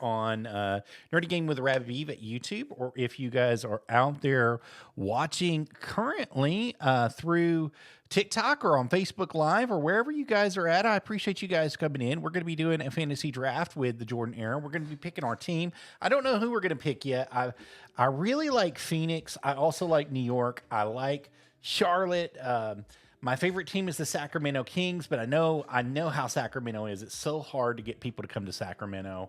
on Nerdy Game with Rabbit Eve at YouTube, or if you guys are out there watching currently through TikTok or on Facebook Live or wherever you guys are at. I appreciate you guys coming in. We're going to be doing a fantasy draft with the Jordan era. We're going to be picking our team. I don't know who we're going to pick yet. I really like Phoenix. I also like New York. I like Charlotte. My favorite team is the Sacramento Kings, but I know how Sacramento is. It's so hard to get people to come to Sacramento.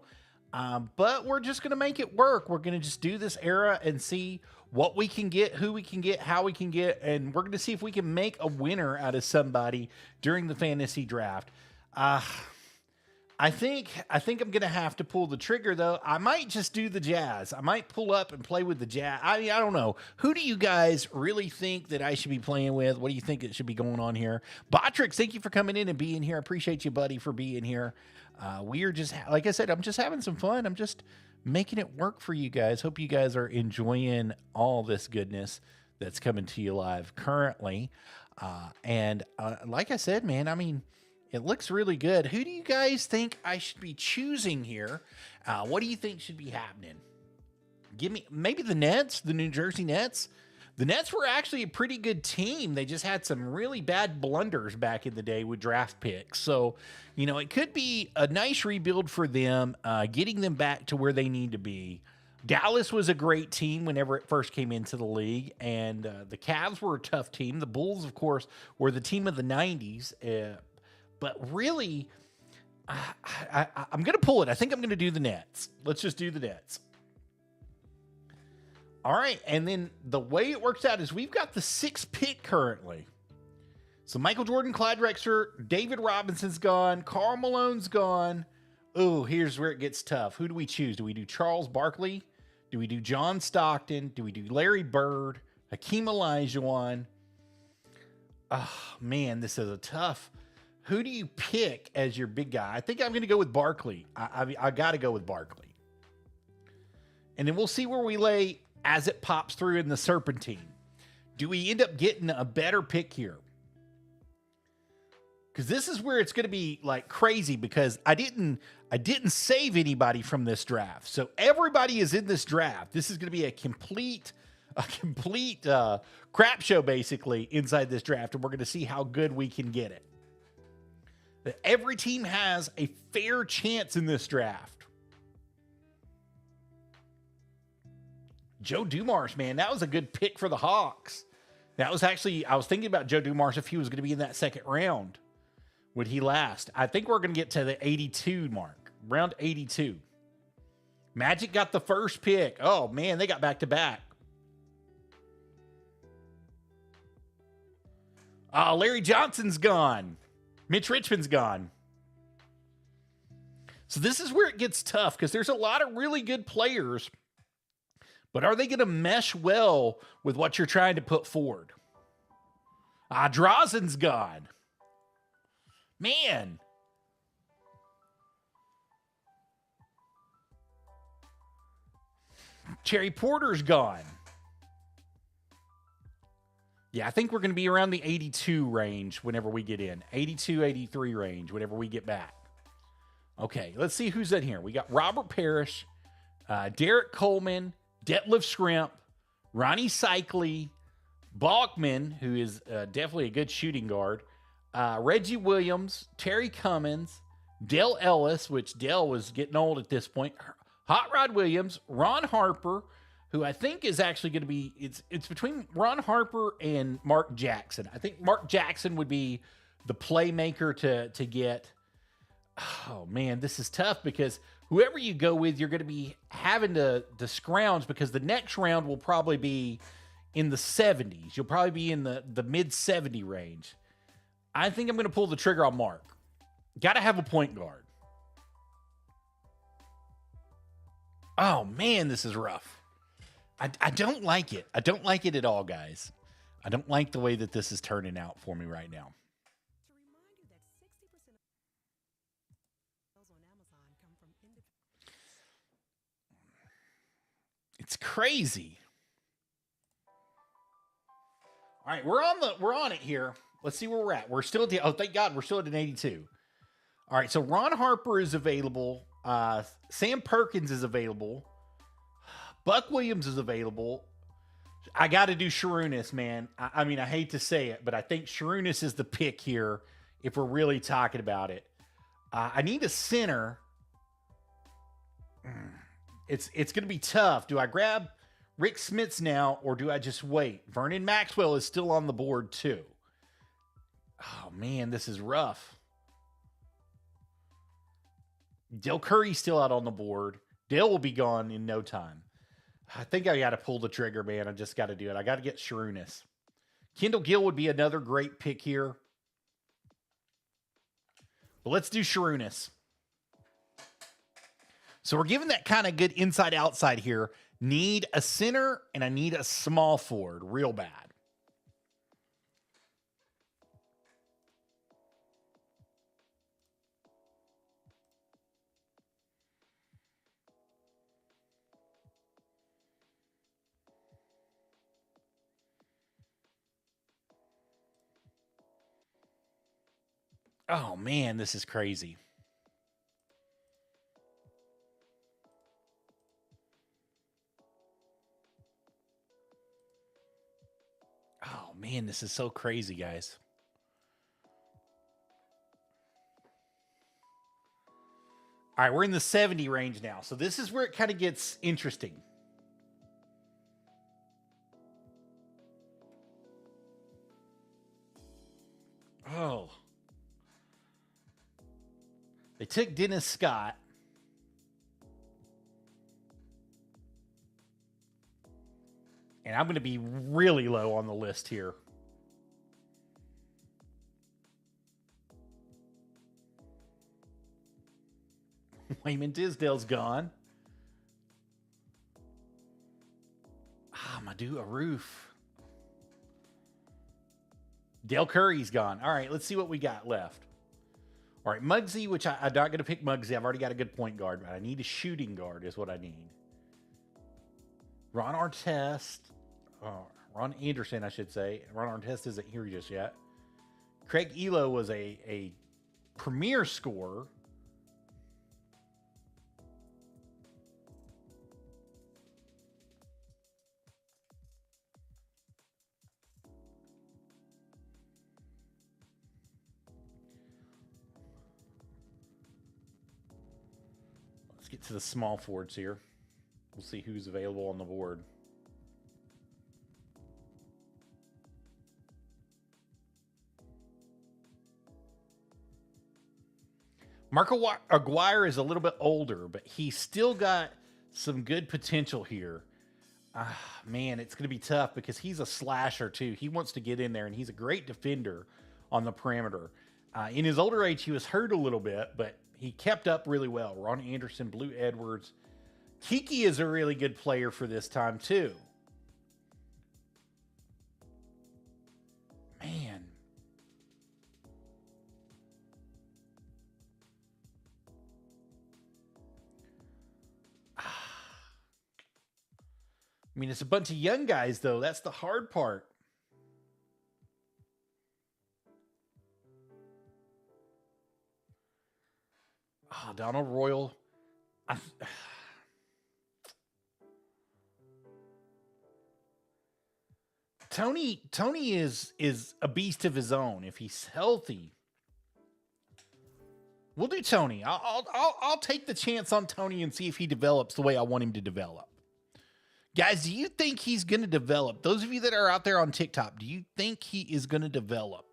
But we're just going to make it work. We're going to just do this era and see what we can get, who we can get, how we can get, and we're going to see if we can make a winner out of somebody during the fantasy draft. I think I'm going to have to pull the trigger, though. I might just do the Jazz. I might pull up and play with the Jazz. I mean, I don't know. Who do you guys really think that I should be playing with? What do you think that should be going on here? Botrix, thank you for coming in and being here. I appreciate you, buddy, for being here. We are just, like I said, I'm just having some fun. I'm just making it work for you guys. Hope you guys are enjoying all this goodness that's coming to you live currently. And like I said, man, I mean, it looks really good. Who do you guys think I should be choosing here? What do you think should be happening? Give me maybe the Nets, the New Jersey Nets. The Nets were actually a pretty good team. They just had some really bad blunders back in the day with draft picks. So, you know, it could be a nice rebuild for them, getting them back to where they need to be. Dallas was a great team whenever it first came into the league, and the Cavs were a tough team. The Bulls, of course, were the team of the 90s. But really, I'm going to pull it. I think I'm going to do the Nets. Let's just do the Nets. All right, and then the way it works out is we've got the 6th pick currently. So Michael Jordan, Clyde Drexler, David Robinson's gone, Karl Malone's gone. Oh, here's where it gets tough. Who do we choose? Do we do Charles Barkley? Do we do John Stockton? Do we do Larry Bird? Hakeem Olajuwon? Oh, man, this is a tough. Who do you pick as your big guy? I think I'm going to go with Barkley. I got to go with Barkley. And then we'll see where we lay as it pops through in the Serpentine. Do we end up getting a better pick here? Because this is where it's going to be like crazy, because I didn't save anybody from this draft. So everybody is in this draft. This is going to be a complete crap show basically inside this draft, and we're going to see how good we can get it. That every team has a fair chance in this draft. Joe Dumars, man, that was a good pick for the Hawks. That was actually, I was thinking about Joe Dumars if he was going to be in that second round. Would he last? I think we're going to get to the 82 mark, round 82. Magic got the first pick. Oh, man, they got back-to-back. Larry Johnson's gone. Mitch Richmond's gone. So this is where it gets tough, because there's a lot of really good players, but are they going to mesh well with what you're trying to put forward? Drazen's gone. Man. Cherry Porter's gone. Yeah, I think we're going to be around the 82 range whenever we get in. 82, 83 range whenever we get back. Okay, let's see who's in here. We got Robert Parrish, Derek Coleman, Detlef Scrimp, Ronnie Cycli, Balkman, who is definitely a good shooting guard, Reggie Williams, Terry Cummins, Dale Ellis, which Dale was getting old at this point, Hot Rod Williams, Ron Harper, who I think is actually going to be, it's between Ron Harper and Mark Jackson. I think Mark Jackson would be the playmaker to get. Oh, man, this is tough, because whoever you go with, you're going to be having to scrounge, because the next round will probably be in the 70s. You'll probably be in the mid-70 range. I think I'm going to pull the trigger on Mark. Got to have a point guard. Oh, man, this is rough. I don't like it. I don't like it at all, guys. I don't like the way that this is turning out for me right now. It's crazy. All right, we're on it here. Let's see where we're at. We're still at thank God we're still at an 82. All right, so Ron Harper is available. Sam Perkins is available. Buck Williams is available. I got to do Sharunas, man. I mean, I hate to say it, but I think Sharunas is the pick here if we're really talking about it. I need a center. It's going to be tough. Do I grab Rick Smits now, or do I just wait? Vernon Maxwell is still on the board, too. Oh, man, this is rough. Dale Curry's still out on the board. Dale will be gone in no time. I think I got to pull the trigger, man. I just got to do it. I got to get Sharunas. Kendall Gill would be another great pick here. But let's do Sharunas. So we're giving that kind of good inside-outside here. Need a center, and I need a small forward real bad. Oh, man, this is crazy. Oh, man, this is so crazy, guys. All right, we're in the 70 range now. So this is where it kind of gets interesting. Oh. They took Dennis Scott. And I'm going to be really low on the list here. Wayman Tisdale's gone. Madhu Aruf. Dale Curry's gone. All right, let's see what we got left. All right, Muggsy, which I'm not going to pick Muggsy. I've already got a good point guard, but I need a shooting guard is what I need. Ron Artest. Ron Anderson, I should say. Ron Artest isn't here just yet. Craig Elo was a premier scorer. Let's get to the small forwards here. We'll see who's available on the board. Marco Aguirre is a little bit older, but he's still got some good potential here. Man, it's going to be tough because he's a slasher too. He wants to get in there, and he's a great defender on the perimeter. In his older age, he was hurt a little bit, but he kept up really well. Ron Anderson, Blue Edwards. Kiki is a really good player for this time too. Man. I mean, it's a bunch of young guys, though. That's the hard part. Donald Royal. Tony is a beast of his own if he's healthy. We'll do Tony. I'll take the chance on Tony and see if he develops the way I want him to develop. Guys, do you think he's going to develop? Those of you that are out there on TikTok, do you think he is going to develop?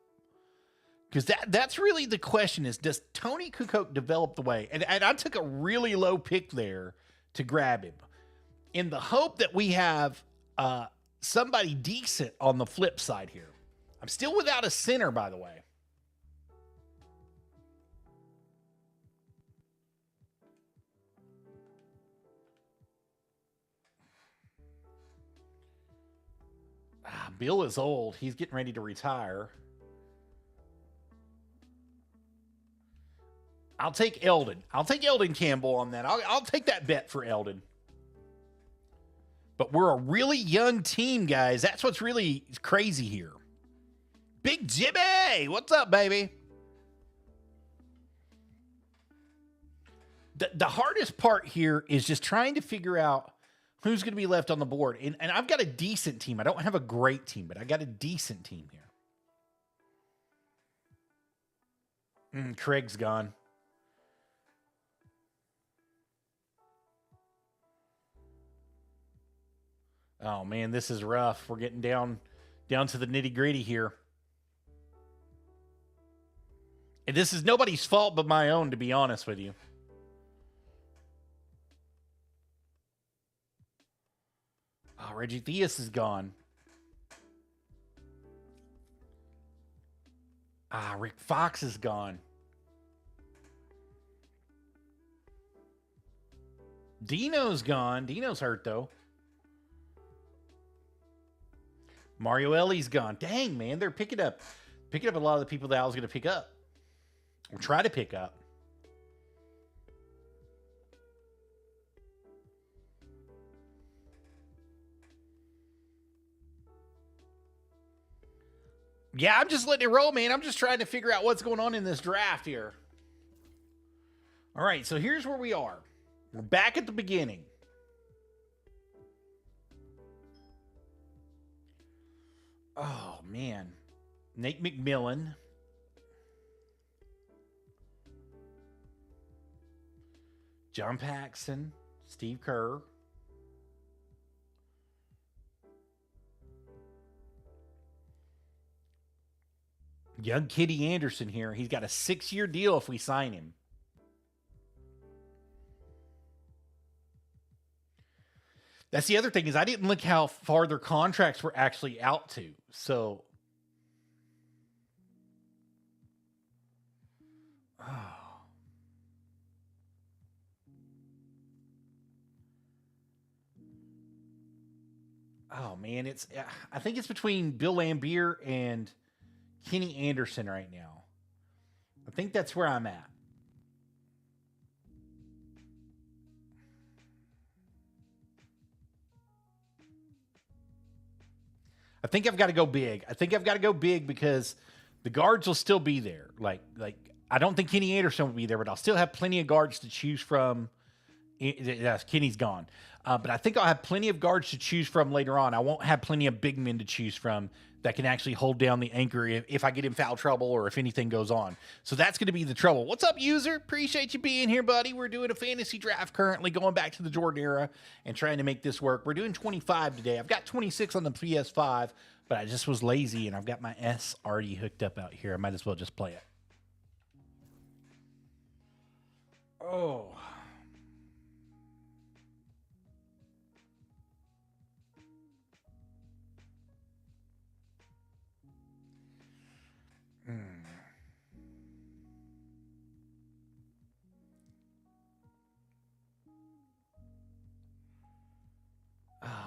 Because that's really the question is, does Tony Kukoc develop the way? And I took a really low pick there to grab him in the hope that we have somebody decent on the flip side here. I'm still without a center, by the way. Bill is old. He's getting ready to retire. I'll take Eldon. I'll take Eldon Campbell on that. I'll take that bet for Eldon. But we're a really young team, guys. That's what's really crazy here. Big Jimmy! What's up, baby? The hardest part here is just trying to figure out who's going to be left on the board. And I've got a decent team. I don't have a great team, but I got a decent team here. Craig's gone. Oh man, this is rough. We're getting down to the nitty gritty here. And this is nobody's fault but my own, to be honest with you. Oh, Reggie Theus is gone. Rick Fox is gone. Dino's gone. Dino's hurt, though. Mario Ellie's gone. Dang, man. They're picking up a lot of the people that I was going to pick up. Or try to pick up. Yeah, I'm just letting it roll, man. I'm just trying to figure out what's going on in this draft here. All right, so here's where we are. We're back at the beginning. Oh, man. Nate McMillan. John Paxson. Steve Kerr. Young Kitty Anderson here. He's got a 6-year deal if we sign him. That's the other thing is I didn't look how far their contracts were actually out to. So, oh man, I think it's between Bill Lambier and Kenny Anderson right now. I think that's where I'm at. I think I've got to go big. I think I've got to go big because the guards will still be there. Like I don't think Kenny Anderson will be there, but I'll still have plenty of guards to choose from. Yes, Kenny's gone. But I think I'll have plenty of guards to choose from later on. I won't have plenty of big men to choose from that can actually hold down the anchor if I get in foul trouble or if anything goes on. So that's going to be the trouble. What's up, user? Appreciate you being here, buddy. We're doing a fantasy draft currently, going back to the Jordan era and trying to make this work. We're doing 25 today. I've got 26 on the PS5, but I just was lazy, and I've got my S already hooked up out here. I might as well just play it. Oh.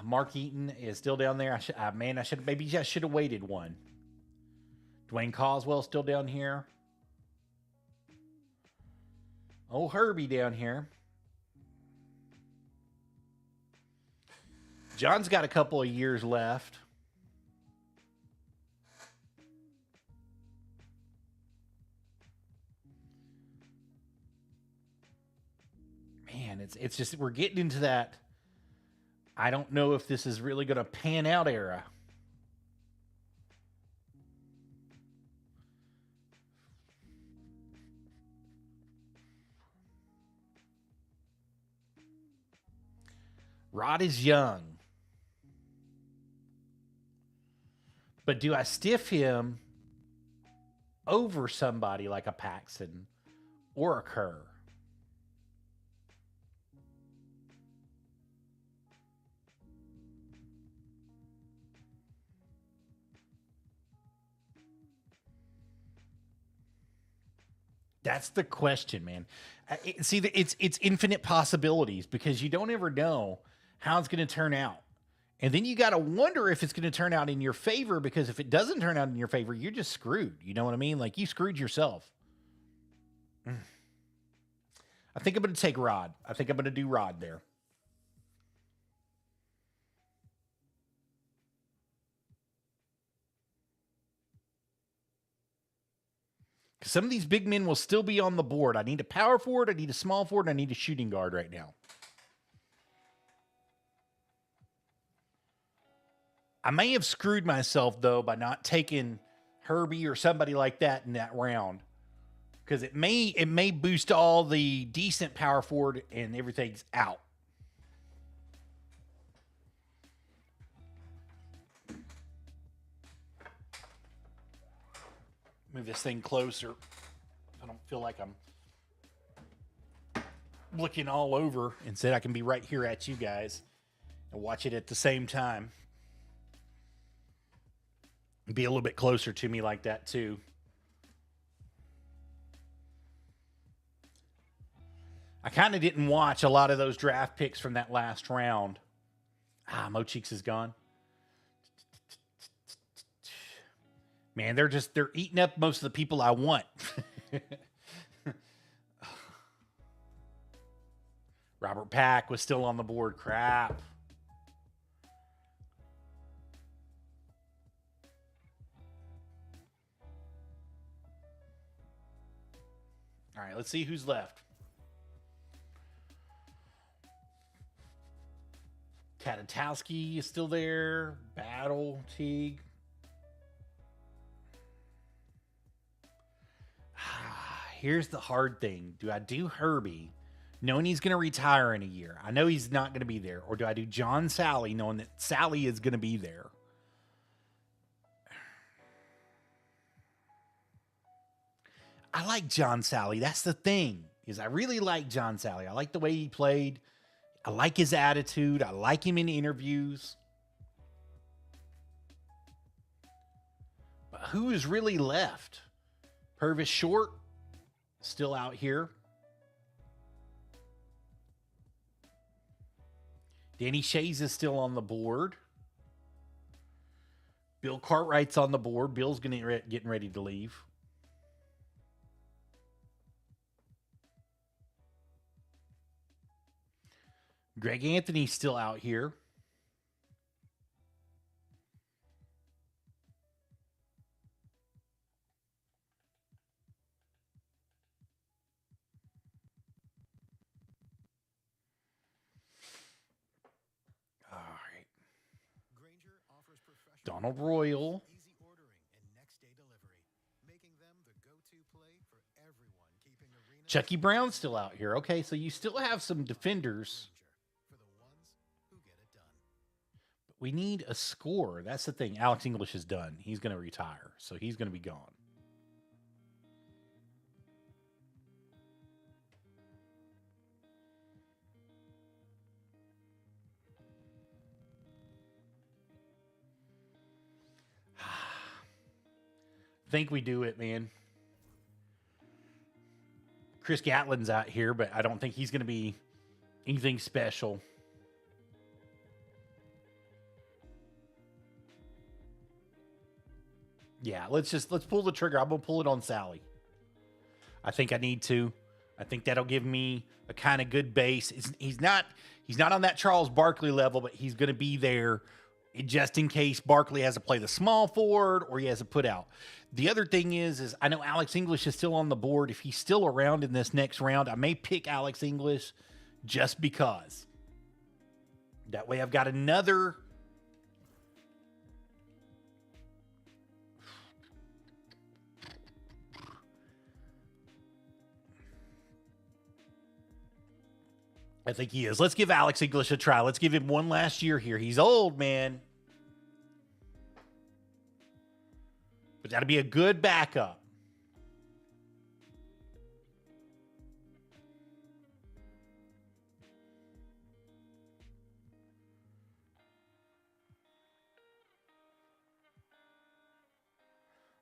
Mark Eaton is still down there. I should have waited one. Dwayne Coswell still down here. Oh, Herbie down here. John's got a couple of years left. Man, it's just we're getting into that. I don't know if this is really going to pan out era. Rod is young. But do I stiff him over somebody like a Paxson or a Kerr? That's the question, man. It's infinite possibilities because you don't ever know how it's going to turn out. And then you got to wonder if it's going to turn out in your favor, because if it doesn't turn out in your favor, you're just screwed. You know what I mean? Like, you screwed yourself. I think I'm going to take Rod. I think I'm going to do Rod there. because some of these big men will still be on the board. I need a power forward, I need a small forward, and I need a shooting guard right now. I may have screwed myself, though, by not taking Herbie or somebody like that in that round, because it may boost all the decent power forward and everything's out. Move this thing closer. I don't feel like I'm looking all over. Instead, I can be right here at you guys and watch it at the same time. Be a little bit closer to me like that, too. I kind of didn't watch a lot of those draft picks from that last round. Mo Cheeks is gone. Man, they're eating up most of the people I want. Robert Pack was still on the board. Crap. All right, let's see who's left. Katatowski is still there. Battle, Teague. Here's the hard thing. Do I do Herbie, knowing he's going to retire in a year? I know he's not going to be there. Or do I do John Sally, knowing that Sally is going to be there? I like John Sally. That's the thing, is I really like John Sally. I like the way he played. I like his attitude. I like him in interviews. But who is really left? Purvis Short, still out here. Danny Shays is still on the board. Bill Cartwright's on the board. Bill's getting ready to leave. Greg Anthony's still out here. All right. Donald Royal. Easy ordering and next day delivery, making them the go-to play for everyone keeping arena. Chucky Brown's still out here. Okay, so you still have some defenders. For the ones who get it done. But we need a scorer. That's the thing. Alex English is done. He's going to retire, so he's going to be gone. Think we do it, man. Chris Gatlin's out here, but I don't think he's going to be anything special. Yeah, let's pull the trigger. I'm going to pull it on Sally. I think I need to. I think that'll give me a kind of good base. He's not on that Charles Barkley level, but he's going to be there just in case Barkley has to play the small forward or he has to put out. The other thing is I know Alex English is still on the board. If he's still around in this next round, I may pick Alex English just because. That way I've got another. I think he is. Let's give Alex English a try. Let's give him one last year here. He's old, man. But that'll be a good backup.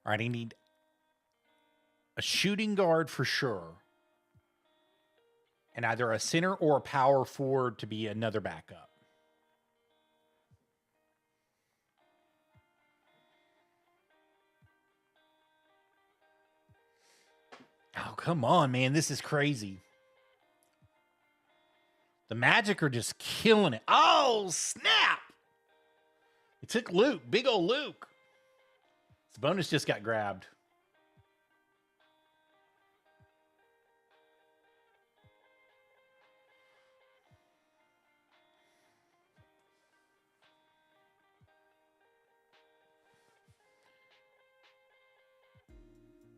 All right, I need a shooting guard for sure. And either a center or a power forward to be another backup. Oh, come on, man. This is crazy. The Magic are just killing it. Oh, snap. It took Luke. Big old Luke. Sabonis just got grabbed.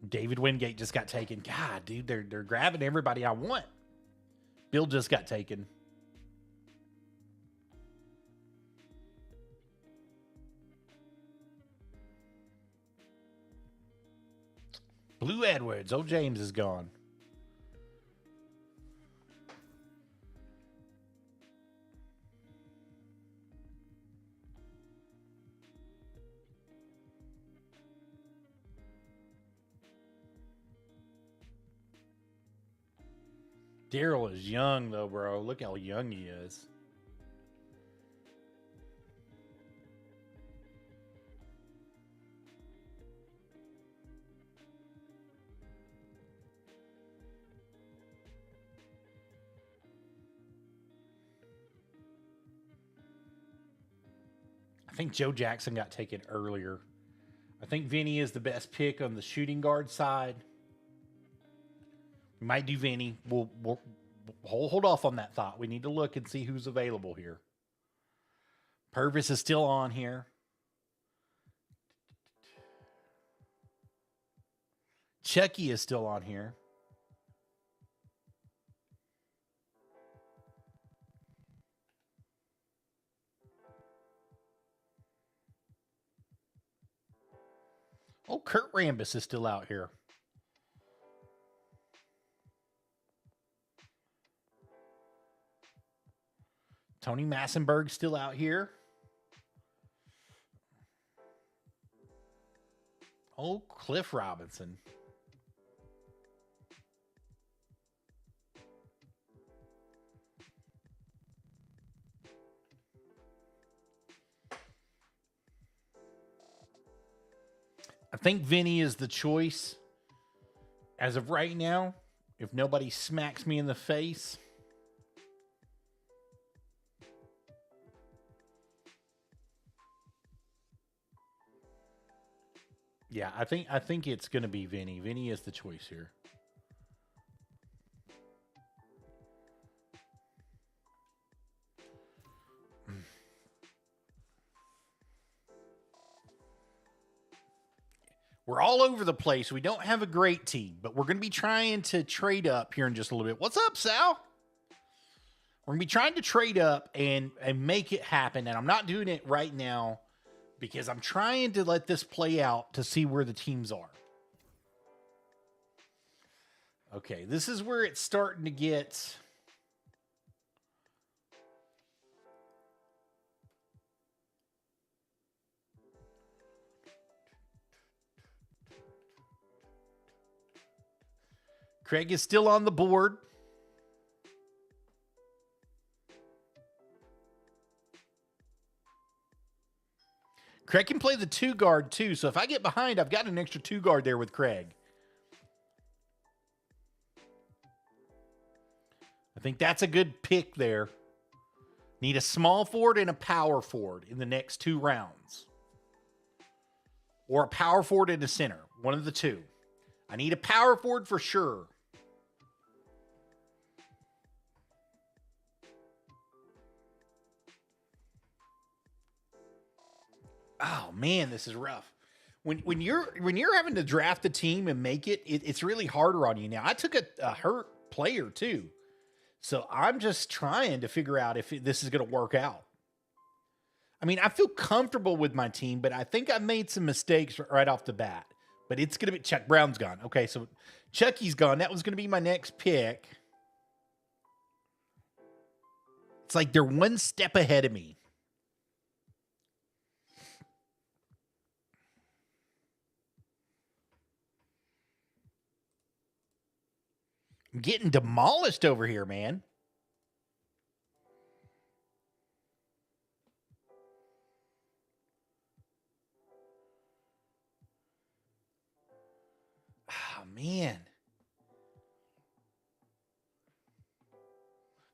David Wingate just got taken. God, dude, they're grabbing everybody I want. Bill just got taken. Blue Edwards. Old James is gone. Daryl is young, though, bro. Look how young he is. I think Joe Jackson got taken earlier. I think Vinny is the best pick on the shooting guard side. We might do Vinny. We'll hold off on that thought. We need to look and see who's available here. Purvis is still on here. Chucky is still on here. Oh, Kurt Rambis is still out here. Tony Massenberg's still out here. Oh, Cliff Robinson. I think Vinny is the choice as of right now. If nobody smacks me in the face. Yeah, I think it's going to be Vinny. Vinny is the choice here. We're all over the place. We don't have a great team, but we're going to be trying to trade up here in just a little bit. What's up, Sal? We're going to be trying to trade up and make it happen. And I'm not doing it right now because I'm trying to let this play out to see where the teams are. Okay, this is where it's starting to get... Craig is still on the board. Craig can play the 2 guard too. So if I get behind, I've got an extra 2 guard there with Craig. I think that's a good pick there. Need a small forward and a power forward in the next 2 rounds. Or a power forward and a center. One of the two. I need a power forward for sure. Oh man, this is rough. When you're having to draft a team and make it's really harder on you. Now I took a hurt player too, so I'm just trying to figure out if this is going to work out. I mean, I feel comfortable with my team, but I think I made some mistakes right off the bat. But it's going to be Chuck Brown's gone. Okay, so Chucky's gone. That was going to be my next pick. It's like they're one step ahead of me. I'm getting demolished over here, man. Oh, man.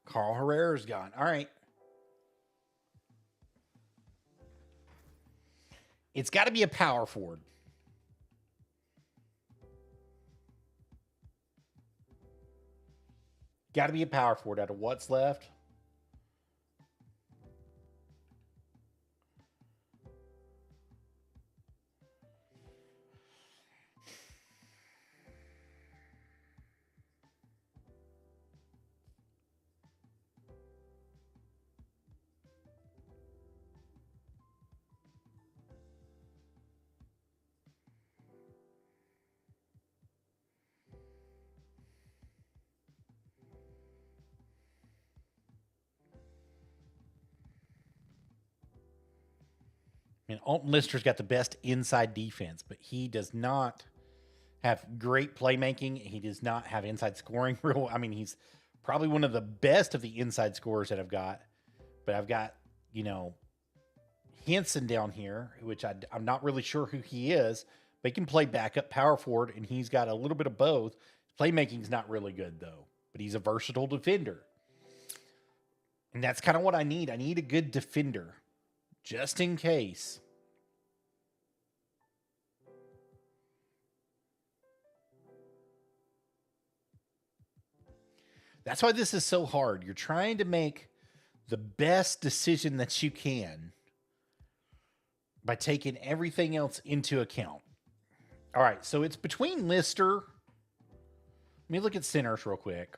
Carl Herrera's gone. All right. It's got to be a power forward. Got to be a power forward out of what's left. I mean, Alton Lister's got the best inside defense, but he does not have great playmaking. He does not have inside scoring. I mean, he's probably one of the best of the inside scorers that I've got. But I've got, you know, Henson down here, which I'm not really sure who he is, but he can play backup power forward, and he's got a little bit of both. His playmaking's not really good, though, but he's a versatile defender. And that's kind of what I need. I need a good defender, just in case. That's why this is so hard. You're trying to make the best decision that you can by taking everything else into account. All right, so it's between Lister. Let me look at centers real quick,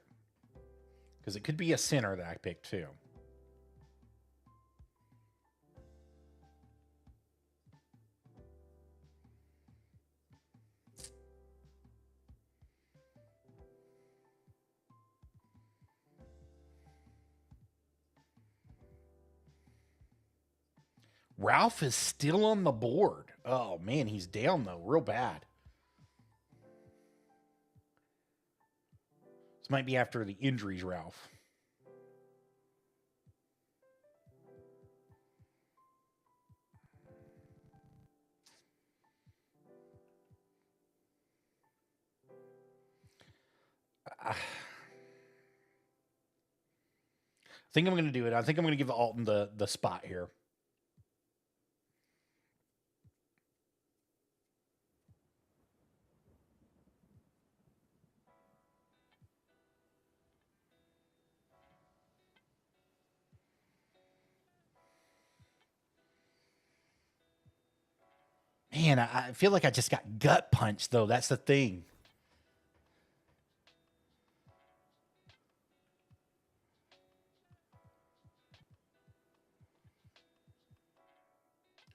because it could be a center that I picked too. Ralph is still on the board. Oh, man, he's down, though, real bad. This might be after the injuries, Ralph. I think I'm going to do it. I think I'm going to give Alton the spot here. Man, I feel like I just got gut punched, though. That's the thing.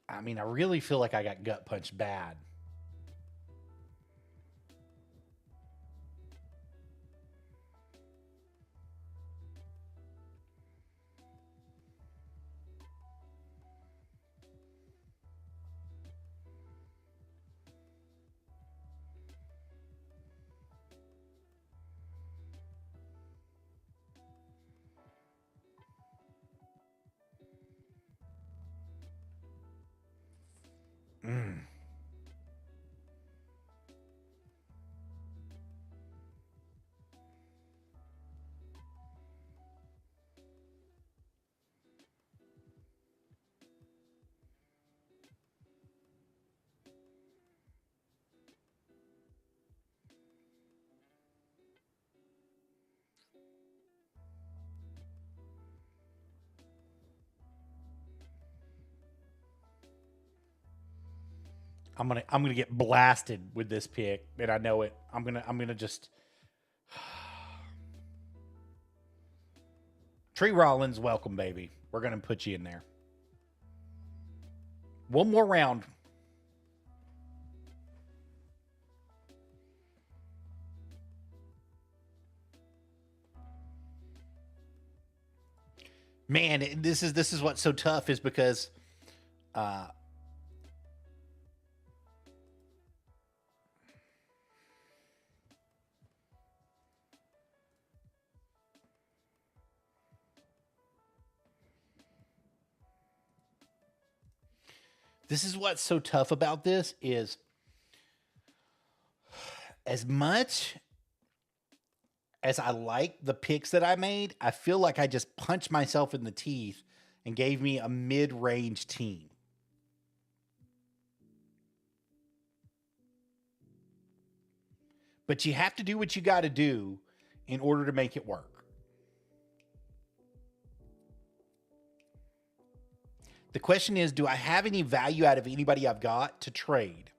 I mean, I really feel like I got gut punched bad. Mm. I'm gonna get blasted with this pick, and I know it. I'm gonna just Tree Rollins, welcome, baby. We're gonna put you in there. One more round. Man, this is what's so tough is because this is what's so tough about this is as much as I like the picks that I made, I feel like I just punched myself in the teeth and gave me a mid-range team. But you have to do what you got to do in order to make it work. The question is, do I have any value out of anybody I've got to trade?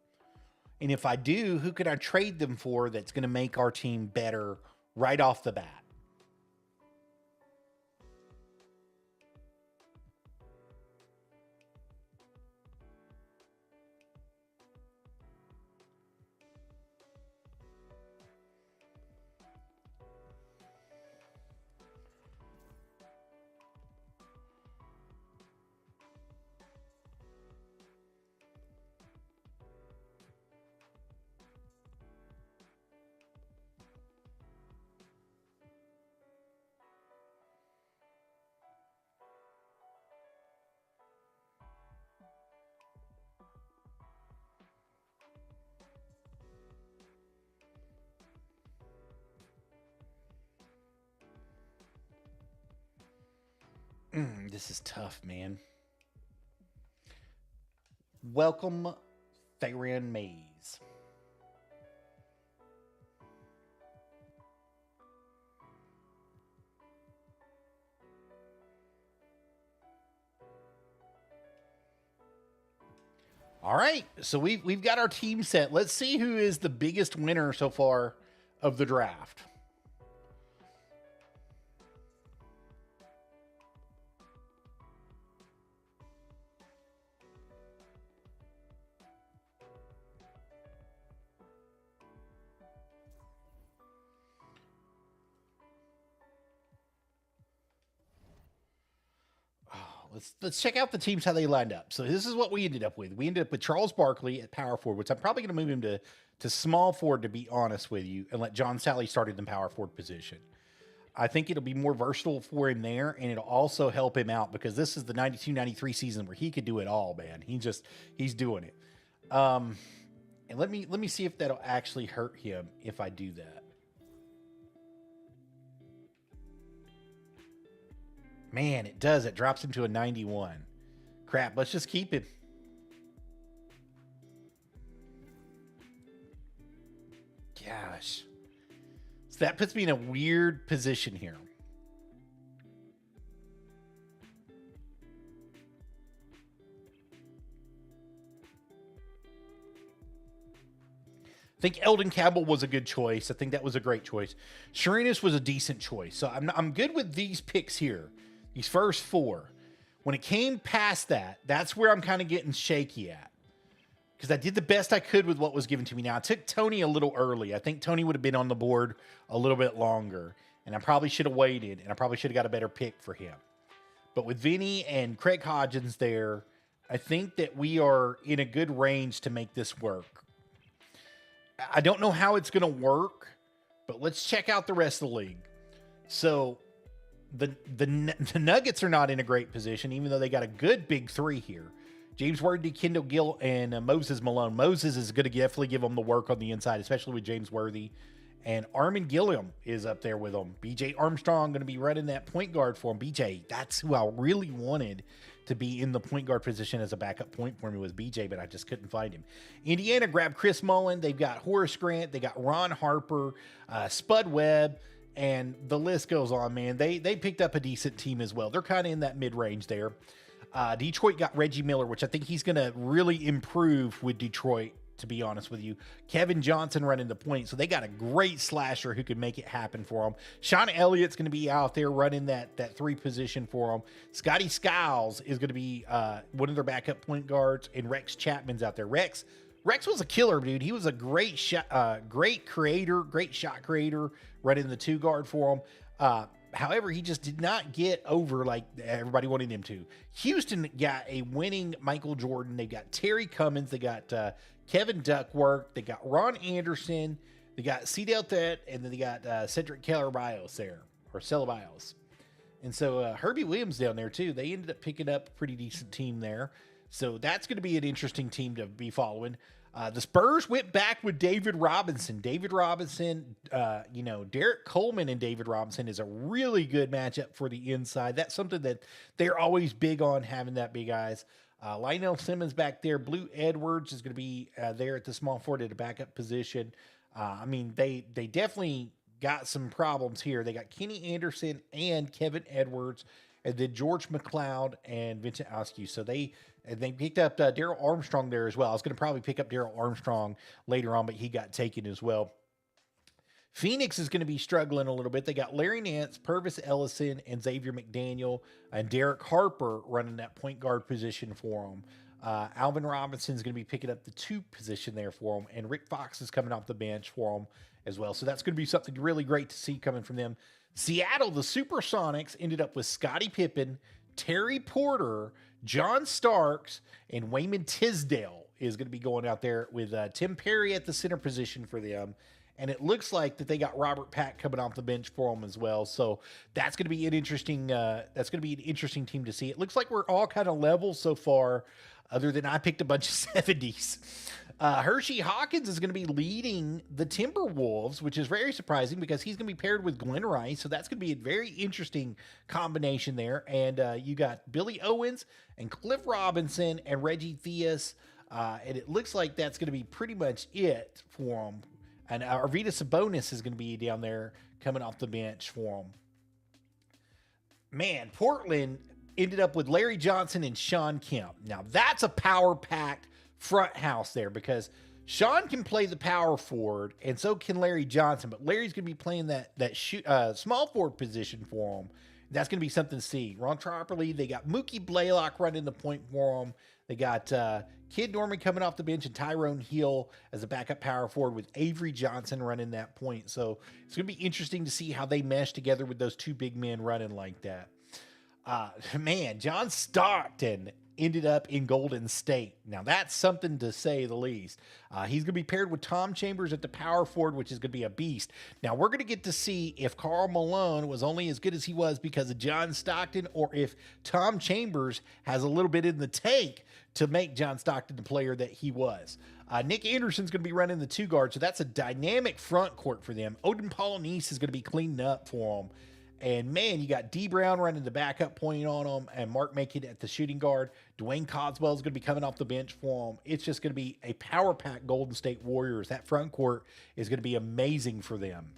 And if I do, who can I trade them for that's going to make our team better right off the bat? This is tough, man. Welcome, Theron Mays. All right, so we've got our team set. Let's see who is the biggest winner so far of the draft. Let's check out the teams how they lined up. So this is what we ended up with. We ended up with Charles Barkley at power forward, which I'm probably going to move him to small forward, to be honest with you, and let John Sally start in the power forward position. I think it'll be more versatile for him there, and it'll also help him out because this is the 92-93 season where he could do it all, man. He's doing it. And let me see if that'll actually hurt him if I do that. Man, it does. It drops him to a 91. Crap, let's just keep him. Gosh. So that puts me in a weird position here. I think Eldon Campbell was a good choice. I think that was a great choice. Sharinas was a decent choice. So I'm good with these picks here. These first four. When it came past that, that's where I'm kind of getting shaky at. Because I did the best I could with what was given to me. Now, I took Tony a little early. I think Tony would have been on the board a little bit longer. And I probably should have waited. And I probably should have got a better pick for him. But with Vinny and Craig Hodgins there, I think that we are in a good range to make this work. I don't know how it's going to work. But let's check out the rest of the league. So the Nuggets are not in a great position, even though they got a good big three here. James Worthy, Kendall Gill, and Moses Malone. Moses is going to definitely give them the work on the inside, especially with James Worthy. And Armin Gilliam is up there with them. BJ Armstrong going to be running that point guard for him. BJ, that's who I really wanted to be in the point guard position as a backup point for me was BJ, but I just couldn't find him. Indiana grabbed Chris Mullen. They've got Horace Grant. They got Ron Harper, Spud Webb, and the list goes on, man. They picked up a decent team as well. They're kind of in that mid-range there. Detroit got Reggie Miller, which I think he's going to really improve with Detroit, to be honest with you. Kevin Johnson running the point, so they got a great slasher who could make it happen for them. Sean Elliott's going to be out there running that three position for them. Scotty Skiles is going to be one of their backup point guards, and Rex Chapman's out there. Rex was a killer, dude. He was a great shot creator running the two guard for him. However, he just did not get over like everybody wanted him to. Houston got a winning Michael Jordan. They got Terry Cummins. They got Kevin Duckworth. They got Ron Anderson. They got Cedel Thet, and then they got Cedric Ceballos there, or Ceballos. And so Herbie Williams down there too. They ended up picking up a pretty decent team there. So that's going to be an interesting team to be following. The Spurs went back with David Robinson. Derek Coleman and David Robinson is a really good matchup for the inside. That's something that they're always big on, having that big eyes. Lionel Simmons back there. Blue Edwards is going to be there at the small forward at a backup position. They definitely got some problems here. They got Kenny Anderson and Kevin Edwards, and then George McLeod and Vincent Askew. So they picked up Daryl Armstrong there as well. I was going to probably pick up Daryl Armstrong later on, but he got taken as well. Phoenix is going to be struggling a little bit. They got Larry Nance, Purvis Ellison, and Xavier McDaniel, and Derek Harper running that point guard position for them. Alvin Robinson is going to be picking up the two position there for them, and Rick Fox is coming off the bench for them as well. So that's going to be something really great to see coming from them. Seattle, the Supersonics, ended up with Scottie Pippen, Terry Porter, John Starks, and Wayman Tisdale is going to be going out there with Tim Perry at the center position for them. And it looks like that they got Robert Pack coming off the bench for them as well. So that's going to be an interesting. Team to see. It looks like we're all kind of level so far, other than I picked a bunch of 70s. Hershey Hawkins is going to be leading the Timberwolves, which is very surprising because he's going to be paired with Glenn Rice. So that's going to be a very interesting combination there. And you got Billy Owens and Cliff Robinson and Reggie Theus. And it looks like that's going to be pretty much it for them. And Arvydas Sabonis is going to be down there coming off the bench for them. Man, Portland ended up with Larry Johnson and Sean Kemp. Now, that's a power-packed front house there because Sean can play the power forward and so can Larry Johnson, but Larry's going to be playing that small forward position for him. That's going to be something to see. Ron Tripoli, they got Mookie Blaylock running the point for him. They got Kid Norman coming off the bench and Tyrone Hill as a backup power forward with Avery Johnson running that point. So it's going to be interesting to see how they mesh together with those two big men running like that. Man, John Stockton ended up in Golden State. Now, that's something to say the least. He's going to be paired with Tom Chambers at the power forward, which is going to be a beast. Now, we're going to get to see if Karl Malone was only as good as he was because of John Stockton or if Tom Chambers has a little bit in the tank to make John Stockton the player that he was. Nick Anderson's going to be running the two guard, so that's a dynamic front court for them. Odin Polynice is going to be cleaning up for them. And, man, you got D. Brown running the backup point on them and Mark Macon at the shooting guard. Dwayne Coswell is going to be coming off the bench for them. It's just going to be a power-packed Golden State Warriors. That front court is going to be amazing for them.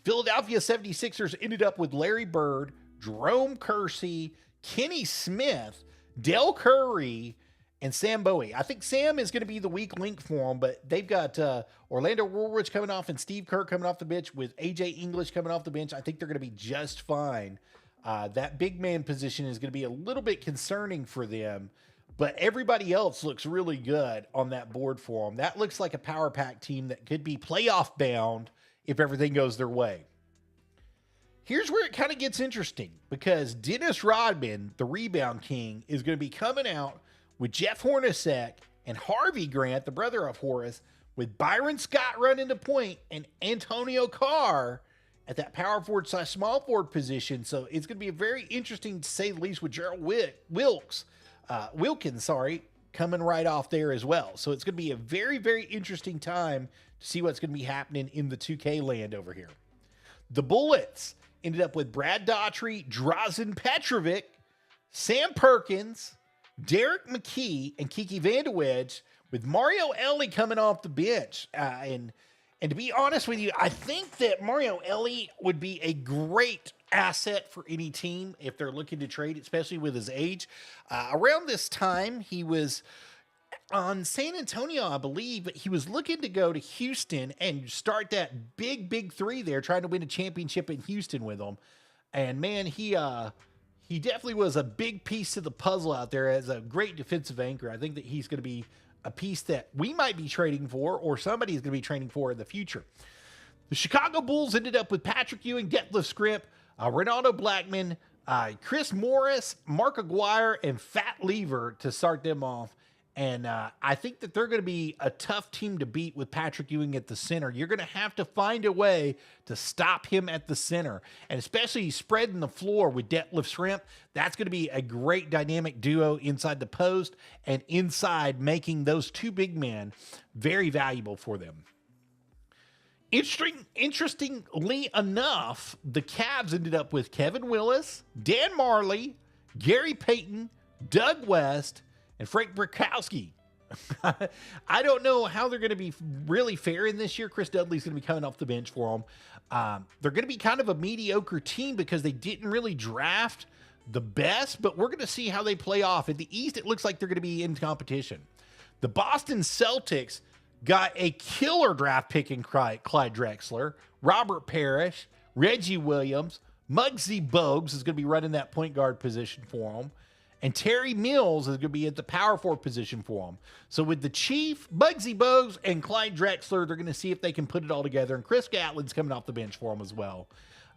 Philadelphia 76ers ended up with Larry Bird, Jerome Kersey, Kenny Smith, Del Curry, and Sam Bowie. I think Sam is going to be the weak link for them, but they've got Orlando Woolridge coming off and Steve Kerr coming off the bench with A.J. English coming off the bench. I think they're going to be just fine. That big man position is going to be a little bit concerning for them, but everybody else looks really good on that board for them. That looks like a power pack team that could be playoff bound if everything goes their way. Here's where it kind of gets interesting because Dennis Rodman, the rebound king, is going to be coming out with Jeff Hornacek and Harvey Grant, the brother of Horace, with Byron Scott running the point and Antonio Carr at that power forward / small forward position. So it's going to be a very interesting, to say the least, with Gerald Wilkins, coming right off there as well. So it's going to be a very, very interesting time to see what's going to be happening in the 2K land over here. The Bullets ended up with Brad Daughtry, Drazen Petrovic, Sam Perkins, Derek McKee, and Kiki Vandewedge, with Mario Elie coming off the bench. And to be honest with you, I think that Mario Elie would be a great asset for any team if they're looking to trade, especially with his age. Around this time, he was on San Antonio, I believe, but he was looking to go to Houston and start that big three there, trying to win a championship in Houston with them. And man, he definitely was a big piece to the puzzle out there as a great defensive anchor. I think that he's going to be a piece that we might be trading for or somebody is going to be trading for in the future. The Chicago Bulls ended up with Patrick Ewing, Detlef Schrempf, Ronaldo Blackman, Chris Morris, Mark Aguirre, and Fat Lever to start them off. And I think that they're going to be a tough team to beat with Patrick Ewing at the center. You're going to have to find a way to stop him at the center. And especially spreading the floor with Detlef Schrempf, that's going to be a great dynamic duo inside the post and inside, making those two big men very valuable for them. Interestingly enough, the Cavs ended up with Kevin Willis, Dan Marley, Gary Payton, Doug West, and Frank Brickowski. I don't know how they're going to be really faring this year. Chris Dudley's going to be coming off the bench for them. They're going to be kind of a mediocre team because they didn't really draft the best, but we're going to see how they play off. In the East, it looks like they're going to be in competition. The Boston Celtics got a killer draft pick in Clyde Drexler, Robert Parrish, Reggie Williams, Muggsy Bogues is going to be running that point guard position for them. And Terry Mills is going to be at the power forward position for them. So with the Chief, Muggsy Bogues, and Clyde Drexler, they're going to see if they can put it all together. And Chris Gatlin's coming off the bench for them as well.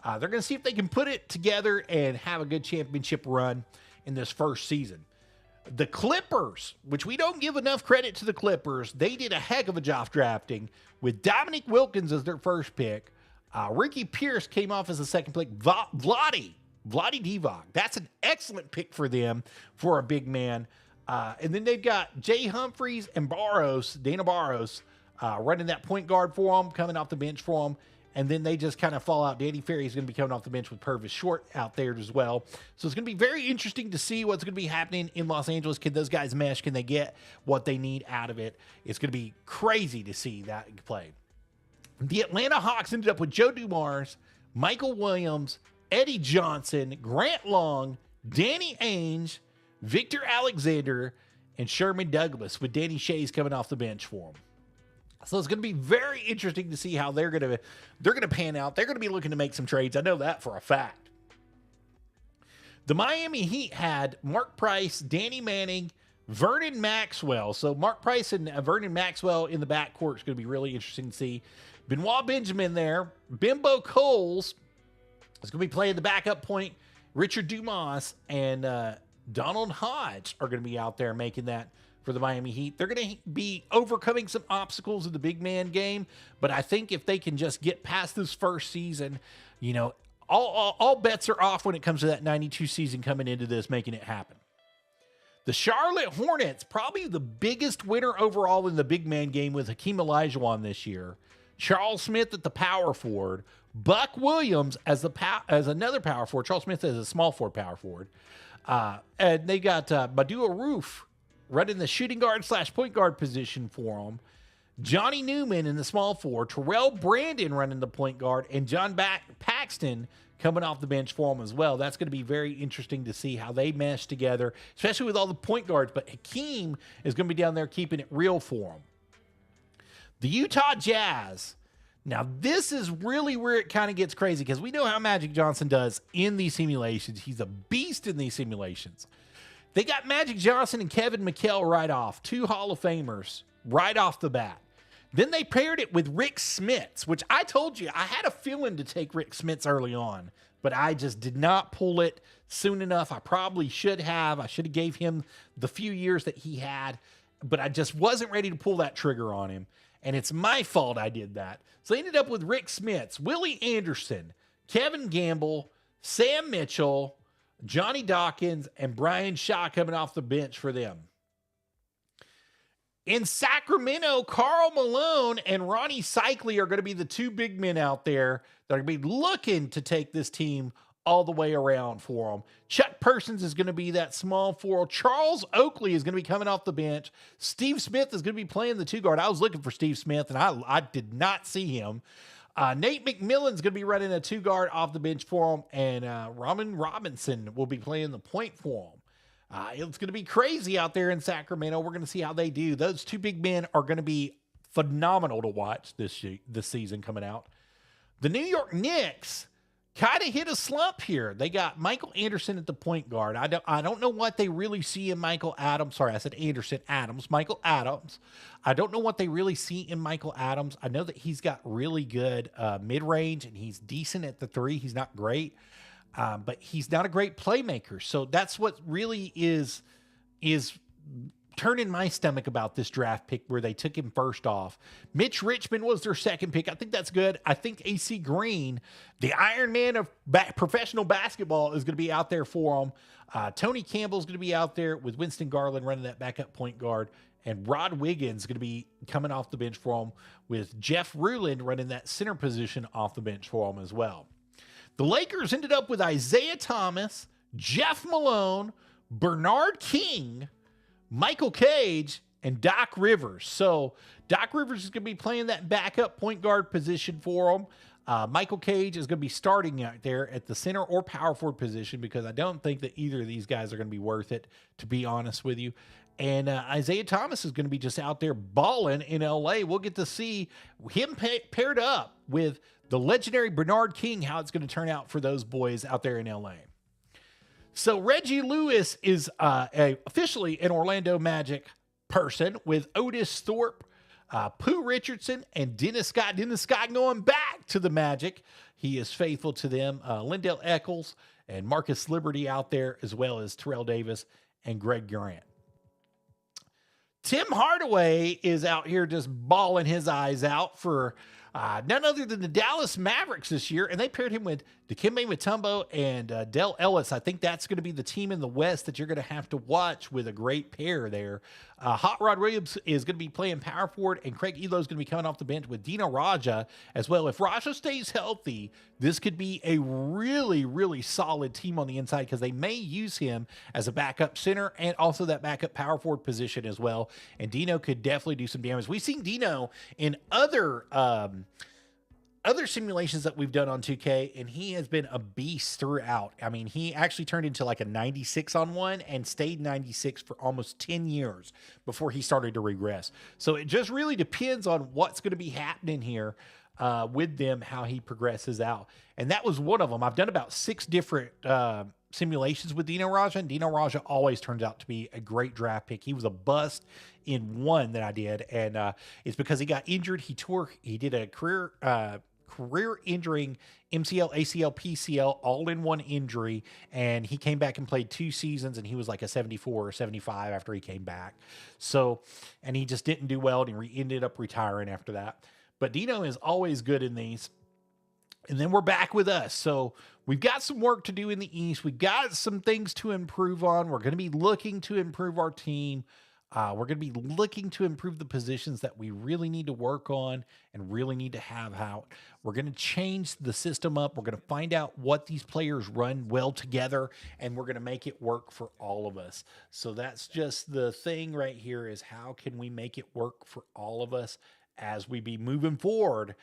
They're going to see if they can put it together and have a good championship run in this first season. The Clippers, which we don't give enough credit to the Clippers, they did a heck of a job drafting with Dominique Wilkins as their first pick. Ricky Pierce came off as a second pick. Vlade Divac. That's an excellent pick for them for a big man. And then they've got Jay Humphreys and Dana Barros, running that point guard for them, coming off the bench for them. And then they just kind of fall out. Danny Ferry is going to be coming off the bench with Purvis Short out there as well. So it's going to be very interesting to see what's going to be happening in Los Angeles. Can those guys mesh? Can they get what they need out of it? It's going to be crazy to see that play. The Atlanta Hawks ended up with Joe Dumars, Michael Williams, Eddie Johnson, Grant Long, Danny Ainge, Victor Alexander, and Sherman Douglas, with Danny Shays coming off the bench for him. So it's going to be very interesting to see how they're going to pan out. They're going to be looking to make some trades. I know that for a fact. The Miami Heat had Mark Price, Danny Manning, Vernon Maxwell. So Mark Price and Vernon Maxwell in the backcourt is going to be really interesting to see. Benoit Benjamin there. Bimbo Coles is going to be playing the backup point. Richard Dumas and Donald Hodge are going to be out there making that for the Miami Heat. They're going to be overcoming some obstacles in the big man game, but I think if they can just get past this first season, you know, all bets are off when it comes to that 92 season coming into this, making it happen. The Charlotte Hornets, probably the biggest winner overall in the big man game with Hakeem Olajuwon this year. Charles Smith at the power forward, Buck Williams as another power forward. Charles Smith as a small forward power forward. And they got Badu Aruf running the shooting guard / point guard position for them. Johnny Newman in the small forward. Terrell Brandon running the point guard. And John Paxton coming off the bench for them as well. That's going to be very interesting to see how they mesh together, especially with all the point guards. But Hakeem is going to be down there keeping it real for them. The Utah Jazz. Now, this is really where it kind of gets crazy because we know how Magic Johnson does in these simulations. He's a beast in these simulations. They got Magic Johnson and Kevin McHale right off, 2 Hall of Famers right off the bat. Then they paired it with Rick Smits, which I told you, I had a feeling to take Rick Smits early on, but I just did not pull it soon enough. I probably should have. I should have gave him the few years that he had, but I just wasn't ready to pull that trigger on him. And it's my fault I did that. So I ended up with Rick Smits, Willie Anderson, Kevin Gamble, Sam Mitchell, Johnny Dawkins, and Brian Shaw coming off the bench for them. In Sacramento, Karl Malone and Ronnie Cycli are going to be the 2 big men out there that are going to be looking to take this team all the way around for them. Chuck Persons is going to be that small forward. Charles Oakley is going to be coming off the bench. Steve Smith is going to be playing the 2 guard. I was looking for Steve Smith, and I did not see him. Nate McMillan's going to be running a 2 guard off the bench for him, and Raman Robinson will be playing the point for him. It's going to be crazy out there in Sacramento. We're going to see how they do. Those 2 big men are going to be phenomenal to watch this season coming out. The New York Knicks kind of hit a slump here. They got Michael Anderson at the point guard. I don't know what they really see in Michael Adams. Sorry, I said Anderson. Michael Adams. I don't know what they really see in Michael Adams. I know that he's got really good mid-range, and he's decent at the 3. He's not great, but he's not a great playmaker. So that's what really is turning my stomach about this draft pick where they took him first off. Mitch Richmond was their second pick. I think that's good. I think AC Green, the Iron Man of professional basketball, is going to be out there for them. Tony Campbell is going to be out there with Winston Garland running that backup point guard. And Rod Wiggins is going to be coming off the bench for them with Jeff Ruland running that center position off the bench for them as well. The Lakers ended up with Isaiah Thomas, Jeff Malone, Bernard King, Michael Cage, and Doc Rivers. So Doc Rivers is going to be playing that backup point guard position for them. Michael Cage is going to be starting out there at the center or power forward position because I don't think that either of these guys are going to be worth it, to be honest with you. And Isaiah Thomas is going to be just out there balling in L.A. We'll get to see him paired up with the legendary Bernard King, how it's going to turn out for those boys out there in L.A. So Reggie Lewis is officially an Orlando Magic person with Otis Thorpe, Pooh Richardson, and Dennis Scott. Dennis Scott going back to the Magic. He is faithful to them. Lindell Eccles and Marcus Liberty out there, as well as Terrell Davis and Greg Grant. Tim Hardaway is out here just bawling his eyes out for none other than the Dallas Mavericks this year, and they paired him with Dikembe Mutombo and Dell Ellis. I think that's going to be the team in the West that you're going to have to watch with a great pair there. Hot Rod Williams is going to be playing power forward, and Craig Elo is going to be coming off the bench with Dino Raja as well. If Raja stays healthy, this could be a really, really solid team on the inside because they may use him as a backup center and also that backup power forward position as well. And Dino could definitely do some damage. We've seen Dino in other simulations that we've done on 2K, and he has been a beast throughout. I mean, he actually turned into like a 96 on one and stayed 96 for almost 10 years before he started to regress. So it just really depends on what's going to be happening here with them, how he progresses out. And that was one of them. I've done about 6 different simulations with Dino Raja, and Dino Raja always turns out to be a great draft pick. He was a bust in one that I did, and it's because he got injured. He did a career injuring MCL, ACL, PCL, all in one injury, and he came back and played 2 seasons, and he was like a 74 or 75 after he came back. So, and he just didn't do well, and he ended up retiring after that. But Dino is always good in these. And then we're back with us. So we've got some work to do in the East. We've got some things to improve on. We're going to be looking to improve our team. We're going to be looking to improve the positions that we really need to work on and really need to have out. We're going to change the system up. We're going to find out what these players run well together, and we're going to make it work for all of us. So that's just the thing right here, is how can we make it work for all of us as we be moving forward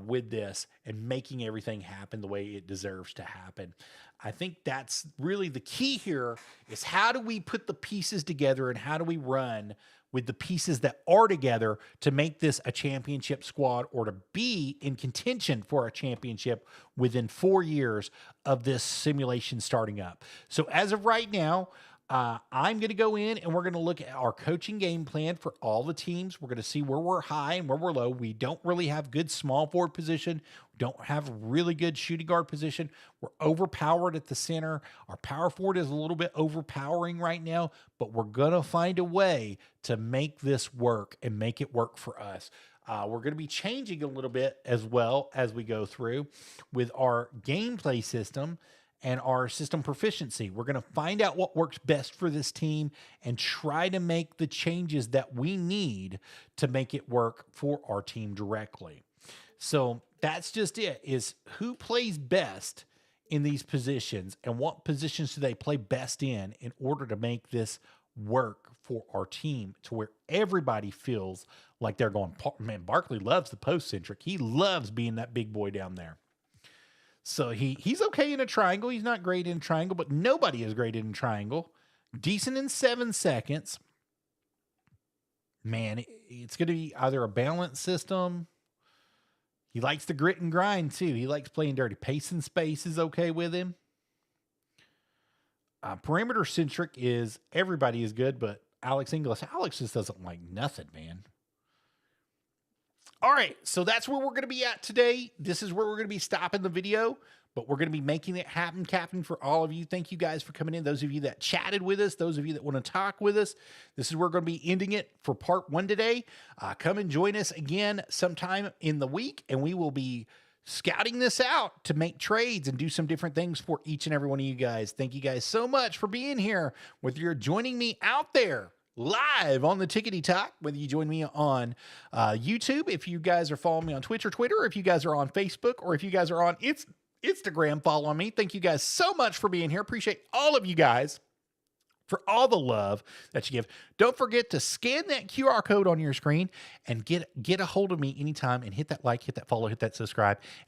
with this and making everything happen the way it deserves to happen. I think that's really the key here, is how do we put the pieces together and how do we run with the pieces that are together to make this a championship squad, or to be in contention for a championship within 4 years of this simulation starting up. So as of right now, I'm going to go in and we're going to look at our coaching game plan for all the teams. We're going to see where we're high and where we're low. We don't really have good small forward position. We don't have really good shooting guard position. We're overpowered at the center. Our power forward is a little bit overpowering right now, but we're going to find a way to make this work and make it work for us. We're going to be changing a little bit as well as we go through with our gameplay system and our system proficiency. We're going to find out what works best for this team and try to make the changes that we need to make it work for our team directly. So that's just it, is who plays best in these positions and what positions do they play best in order to make this work for our team to where everybody feels like they're going, man, Barkley loves the post-centric. He loves being that big boy down there. So he's okay in a triangle. He's not great in a triangle, but nobody is great in a triangle. Decent in 7 seconds. Man, it's going to be either a balanced system. He likes the grit and grind, too. He likes playing dirty. Pace and space is okay with him. Perimeter centric is everybody is good, but Alex just doesn't like nothing, man. All right, so that's where we're going to be at today. This is where we're going to be stopping the video, but we're going to be making it happen, Captain, for all of you. Thank you guys for coming in. Those of you that chatted with us, those of you that want to talk with us, this is where we're going to be ending it for part 1 today. Come and join us again sometime in the week, and we will be scouting this out to make trades and do some different things for each and every one of you guys. Thank you guys so much for being here, whether you're joining me out there live on the Tickety Talk, whether you join me on YouTube, if you guys are following me on Twitch or Twitter, if you guys are on Facebook, or if you guys are on Instagram following me. Thank you guys so much for being here. Appreciate all of you guys for all the love that you give. Don't forget to scan that QR code on your screen and get a hold of me anytime, and hit that like, hit that follow, hit that subscribe. And